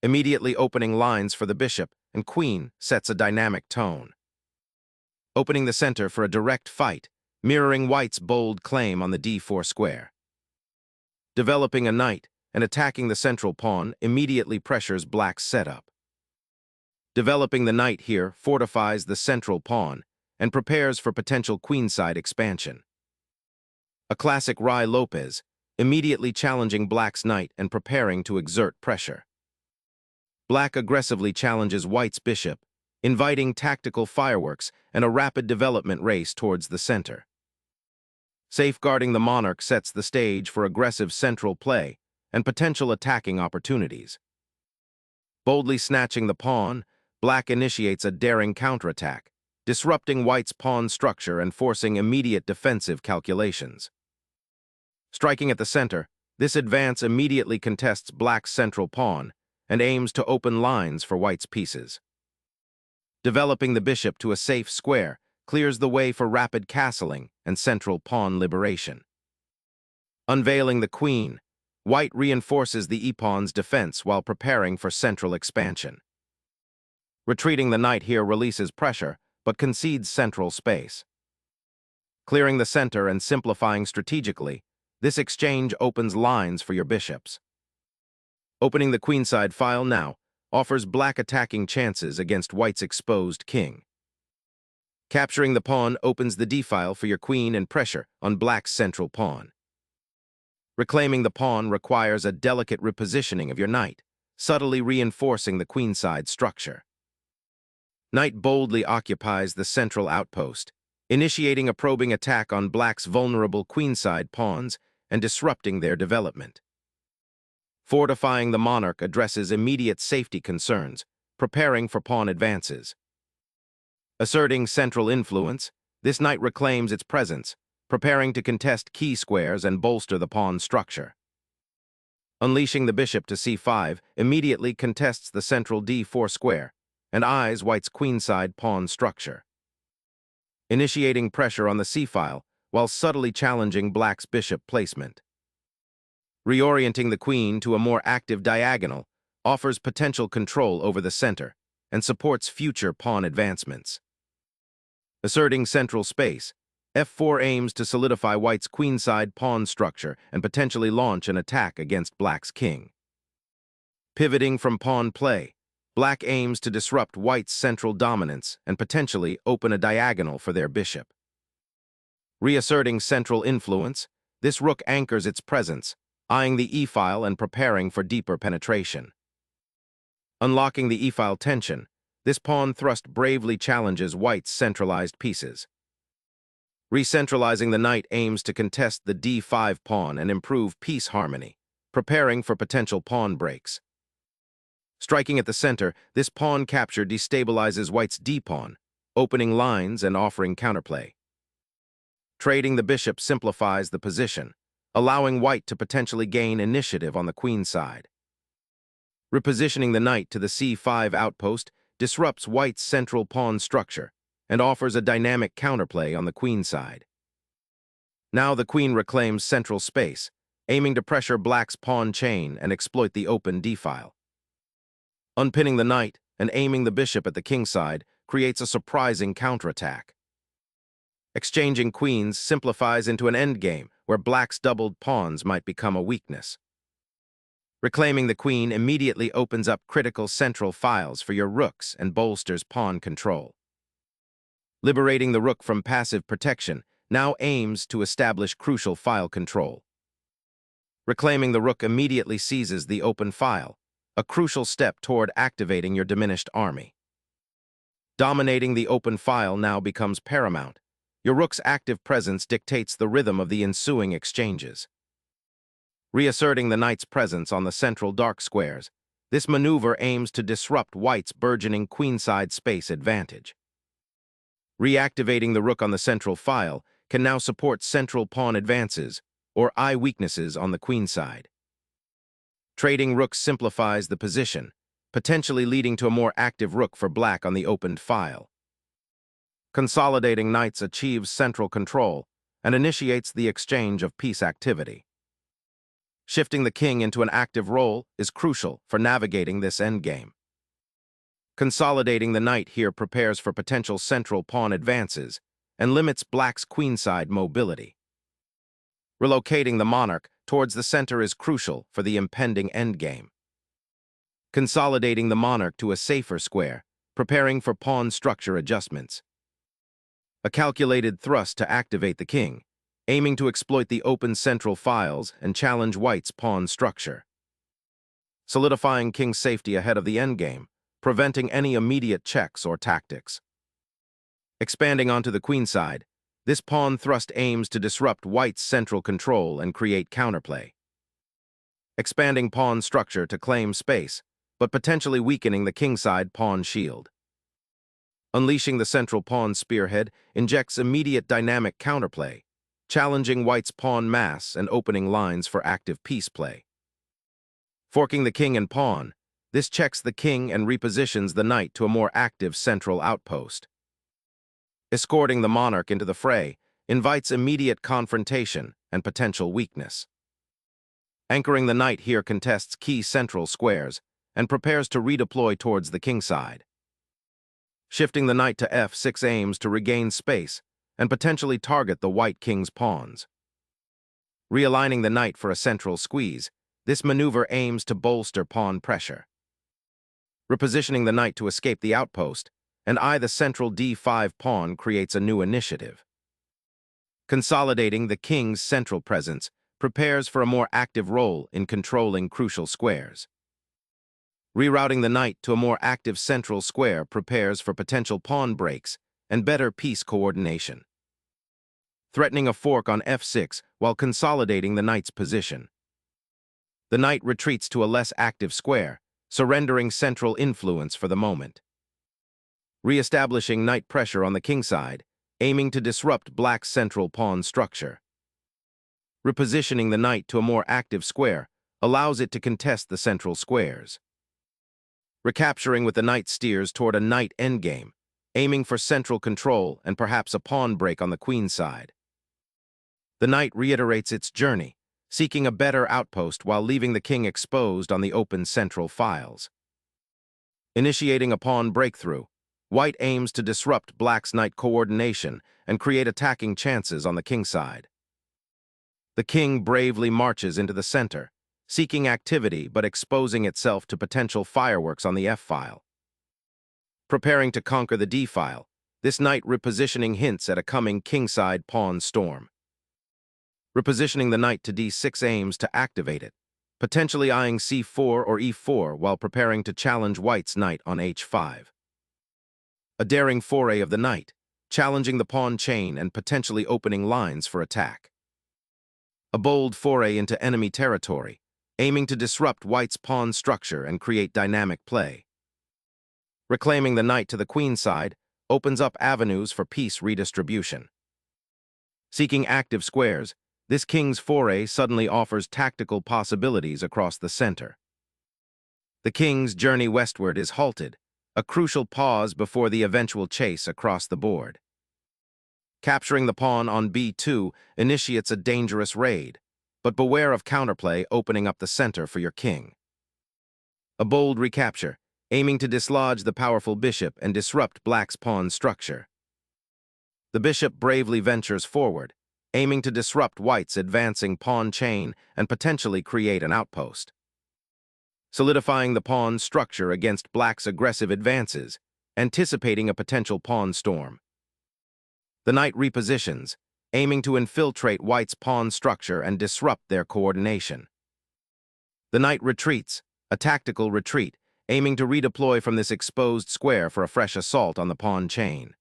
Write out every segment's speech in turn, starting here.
Immediately opening lines for the bishop and queen sets a dynamic tone. Opening the center for a direct fight, mirroring white's bold claim on the d4 square. Developing a knight and attacking the central pawn immediately pressures black's setup. Developing the knight here fortifies the central pawn and prepares for potential queenside expansion. A classic Ruy-Lopez, immediately challenging black's knight and preparing to exert pressure. Black aggressively challenges white's bishop, inviting tactical fireworks and a rapid development race towards the center. Safeguarding the monarch sets the stage for aggressive central play and potential attacking opportunities. Boldly snatching the pawn, black initiates a daring counterattack, disrupting white's pawn structure and forcing immediate defensive calculations. Striking at the center, this advance immediately contests black's central pawn and aims to open lines for white's pieces. Developing the bishop to a safe square clears the way for rapid castling and central pawn liberation. Unveiling the queen, white reinforces the e-pawn's defense while preparing for central expansion. Retreating the knight here releases pressure, but concedes central space. Clearing the center and simplifying strategically, this exchange opens lines for your bishops. Opening the queenside file now offers black attacking chances against white's exposed king. Capturing the pawn opens the d-file for your queen and pressure on black's central pawn. Reclaiming the pawn requires a delicate repositioning of your knight, subtly reinforcing the queenside structure. Knight boldly occupies the central outpost, initiating a probing attack on black's vulnerable queenside pawns and disrupting their development. Fortifying the monarch addresses immediate safety concerns, preparing for pawn advances. Asserting central influence, this knight reclaims its presence, preparing to contest key squares and bolster the pawn structure. Unleashing the bishop to c5 immediately contests the central d4 square and eyes white's queenside pawn structure. Initiating pressure on the c-file while subtly challenging black's bishop placement. Reorienting the queen to a more active diagonal offers potential control over the center and supports future pawn advancements. Asserting central space, f4 aims to solidify white's queenside pawn structure and potentially launch an attack against black's king. Pivoting from pawn play, black aims to disrupt white's central dominance and potentially open a diagonal for their bishop. Reasserting central influence, this rook anchors its presence, eyeing the e-file and preparing for deeper penetration. Unlocking the e-file tension, this pawn thrust bravely challenges white's centralized pieces. Recentralizing the knight aims to contest the d5 pawn and improve piece harmony, preparing for potential pawn breaks. Striking at the center, this pawn capture destabilizes white's d-pawn, opening lines and offering counterplay. Trading the bishop simplifies the position, allowing white to potentially gain initiative on the queen side. Repositioning the knight to the c5 outpost disrupts white's central pawn structure and offers a dynamic counterplay on the queen side. Now the queen reclaims central space, aiming to pressure black's pawn chain and exploit the open d-file. Unpinning the knight and aiming the bishop at the king side creates a surprising counterattack. Exchanging queens simplifies into an endgame where black's doubled pawns might become a weakness. Reclaiming the queen immediately opens up critical central files for your rooks and bolsters pawn control. Liberating the rook from passive protection now aims to establish crucial file control. Reclaiming the rook immediately seizes the open file, a crucial step toward activating your diminished army. Dominating the open file now becomes paramount. Your rook's active presence dictates the rhythm of the ensuing exchanges. Reasserting the knight's presence on the central dark squares, this maneuver aims to disrupt white's burgeoning queenside space advantage. Reactivating the rook on the central file can now support central pawn advances or eye weaknesses on the queenside. Trading rooks simplifies the position, potentially leading to a more active rook for black on the opened file. Consolidating knights achieves central control and initiates the exchange of piece activity. Shifting the king into an active role is crucial for navigating this endgame. Consolidating the knight here prepares for potential central pawn advances and limits black's queenside mobility. Relocating the monarch towards the center is crucial for the impending endgame. Consolidating the monarch to a safer square, preparing for pawn structure adjustments. A calculated thrust to activate the king, aiming to exploit the open central files and challenge white's pawn structure. Solidifying king's safety ahead of the endgame, preventing any immediate checks or tactics. Expanding onto the queenside, this pawn thrust aims to disrupt white's central control and create counterplay. Expanding pawn structure to claim space, but potentially weakening the kingside pawn shield. Unleashing the central pawn spearhead injects immediate dynamic counterplay, challenging white's pawn mass and opening lines for active piece play. Forking the king and pawn, this checks the king and repositions the knight to a more active central outpost. Escorting the monarch into the fray invites immediate confrontation and potential weakness. Anchoring the knight here contests key central squares and prepares to redeploy towards the kingside. Shifting the knight to f6 aims to regain space and potentially target the white king's pawns. Realigning the knight for a central squeeze, this maneuver aims to bolster pawn pressure. Repositioning the knight to escape the outpost and the central d5 pawn creates a new initiative. Consolidating the king's central presence prepares for a more active role in controlling crucial squares. Rerouting the knight to a more active central square prepares for potential pawn breaks and better piece coordination. Threatening a fork on f6 while consolidating the knight's position. The knight retreats to a less active square, surrendering central influence for the moment. Re-establishing knight pressure on the kingside, aiming to disrupt black's central pawn structure. Repositioning the knight to a more active square allows it to contest the central squares. Recapturing with the knight steers toward a knight endgame, aiming for central control and perhaps a pawn break on the queen side. The knight reiterates its journey, seeking a better outpost while leaving the king exposed on the open central files. Initiating a pawn breakthrough, white aims to disrupt black's knight coordination and create attacking chances on the kingside. The king bravely marches into the center, seeking activity but exposing itself to potential fireworks on the f-file. Preparing to conquer the d-file, this knight repositioning hints at a coming kingside pawn storm. Repositioning the knight to d6 aims to activate it, potentially eyeing c4 or e4 while preparing to challenge white's knight on h5. A daring foray of the knight, challenging the pawn chain and potentially opening lines for attack. A bold foray into enemy territory, aiming to disrupt white's pawn structure and create dynamic play. Reclaiming the knight to the queen side opens up avenues for piece redistribution. Seeking active squares, this king's foray suddenly offers tactical possibilities across the center. The king's journey westward is halted, a crucial pause before the eventual chase across the board. Capturing the pawn on b2 initiates a dangerous raid, but beware of counterplay opening up the center for your king. A bold recapture, aiming to dislodge the powerful bishop and disrupt black's pawn structure. The bishop bravely ventures forward, aiming to disrupt white's advancing pawn chain and potentially create an outpost. Solidifying the pawn structure against black's aggressive advances, anticipating a potential pawn storm. The knight repositions, aiming to infiltrate white's pawn structure and disrupt their coordination. The knight retreats, a tactical retreat, aiming to redeploy from this exposed square for a fresh assault on the pawn chain.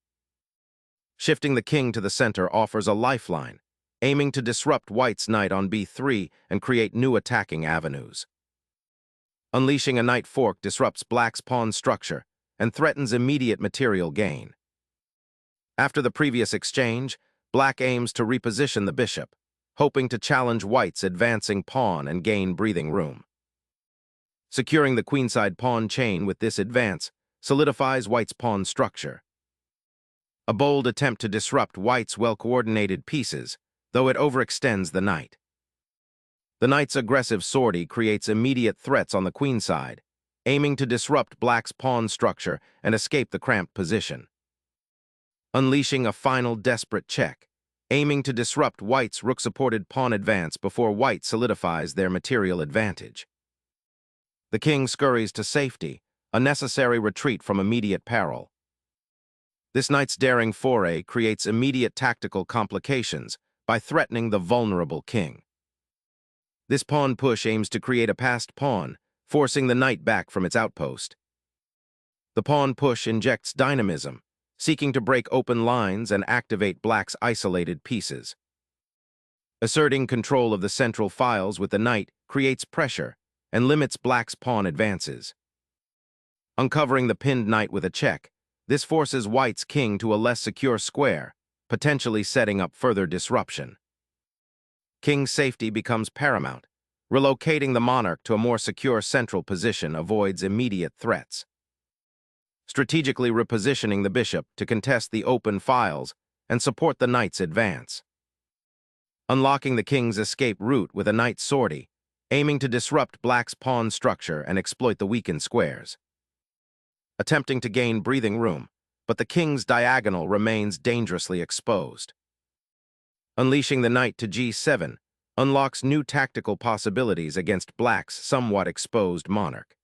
Shifting the king to the center offers a lifeline, aiming to disrupt white's knight on b3 and create new attacking avenues. Unleashing a knight fork disrupts black's pawn structure and threatens immediate material gain. After the previous exchange, black aims to reposition the bishop, hoping to challenge white's advancing pawn and gain breathing room. Securing the queenside pawn chain with this advance solidifies white's pawn structure. A bold attempt to disrupt white's well-coordinated pieces, though it overextends the knight. The knight's aggressive sortie creates immediate threats on the queen side, aiming to disrupt black's pawn structure and escape the cramped position. Unleashing a final desperate check, aiming to disrupt white's rook-supported pawn advance before white solidifies their material advantage. The king scurries to safety, a necessary retreat from immediate peril. This knight's daring foray creates immediate tactical complications by threatening the vulnerable king. This pawn push aims to create a passed pawn, forcing the knight back from its outpost. The pawn push injects dynamism, seeking to break open lines and activate black's isolated pieces. Asserting control of the central files with the knight creates pressure and limits black's pawn advances. Uncovering the pinned knight with a check, this forces white's king to a less secure square, potentially setting up further disruption. King's safety becomes paramount. Relocating the monarch to a more secure central position avoids immediate threats. Strategically repositioning the bishop to contest the open files and support the knight's advance. Unlocking the king's escape route with a knight sortie, aiming to disrupt black's pawn structure and exploit the weakened squares. Attempting to gain breathing room, but the king's diagonal remains dangerously exposed. Unleashing the knight to g7 unlocks new tactical possibilities against black's somewhat exposed monarch.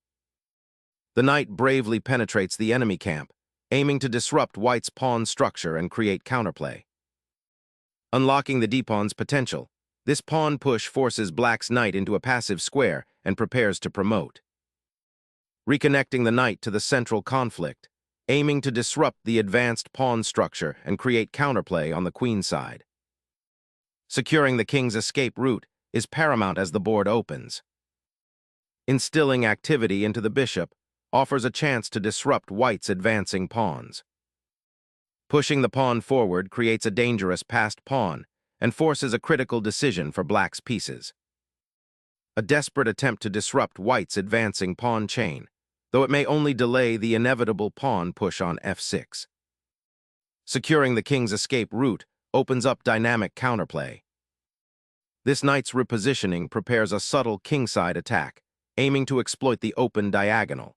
The knight bravely penetrates the enemy camp, aiming to disrupt white's pawn structure and create counterplay. Unlocking the d-pawn's potential, this pawn push forces black's knight into a passive square and prepares to promote. Reconnecting the knight to the central conflict, aiming to disrupt the advanced pawn structure and create counterplay on the queen side. Securing the king's escape route is paramount as the board opens. Instilling activity into the bishop offers a chance to disrupt white's advancing pawns. Pushing the pawn forward creates a dangerous passed pawn and forces a critical decision for black's pieces. A desperate attempt to disrupt white's advancing pawn chain, though it may only delay the inevitable pawn push on f6. Securing the king's escape route opens up dynamic counterplay. This knight's repositioning prepares a subtle kingside attack, aiming to exploit the open diagonal.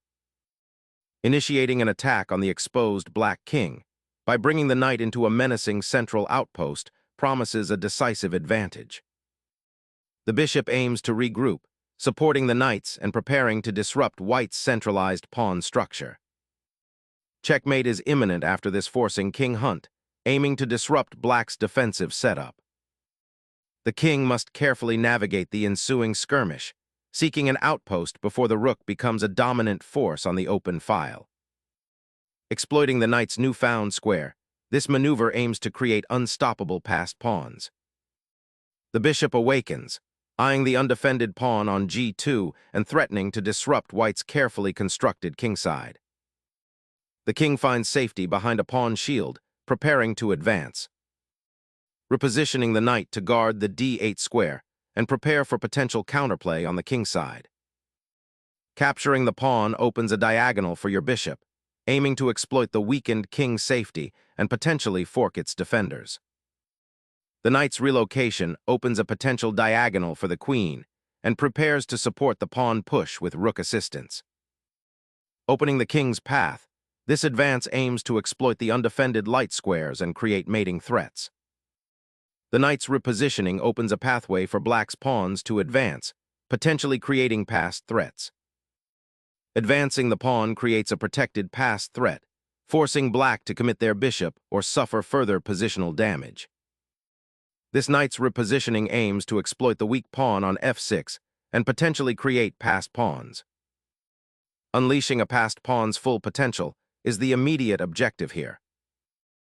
Initiating an attack on the exposed black king by bringing the knight into a menacing central outpost promises a decisive advantage. The bishop aims to regroup, supporting the knights and preparing to disrupt white's centralized pawn structure. Checkmate is imminent after this forcing king hunt, aiming to disrupt black's defensive setup. The king must carefully navigate the ensuing skirmish, seeking an outpost before the rook becomes a dominant force on the open file. Exploiting the knight's newfound square, this maneuver aims to create unstoppable passed pawns. The bishop awakens, eyeing the undefended pawn on g2 and threatening to disrupt white's carefully constructed kingside. The king finds safety behind a pawn shield, preparing to advance. Repositioning the knight to guard the d8 square and prepare for potential counterplay on the kingside. Capturing the pawn opens a diagonal for your bishop, aiming to exploit the weakened king's safety and potentially fork its defenders. The knight's relocation opens a potential diagonal for the queen and prepares to support the pawn push with rook assistance. Opening the king's path, this advance aims to exploit the undefended light squares and create mating threats. The knight's repositioning opens a pathway for black's pawns to advance, potentially creating passed threats. Advancing the pawn creates a protected passed threat, forcing black to commit their bishop or suffer further positional damage. This knight's repositioning aims to exploit the weak pawn on f6 and potentially create passed pawns. Unleashing a passed pawn's full potential is the immediate objective here.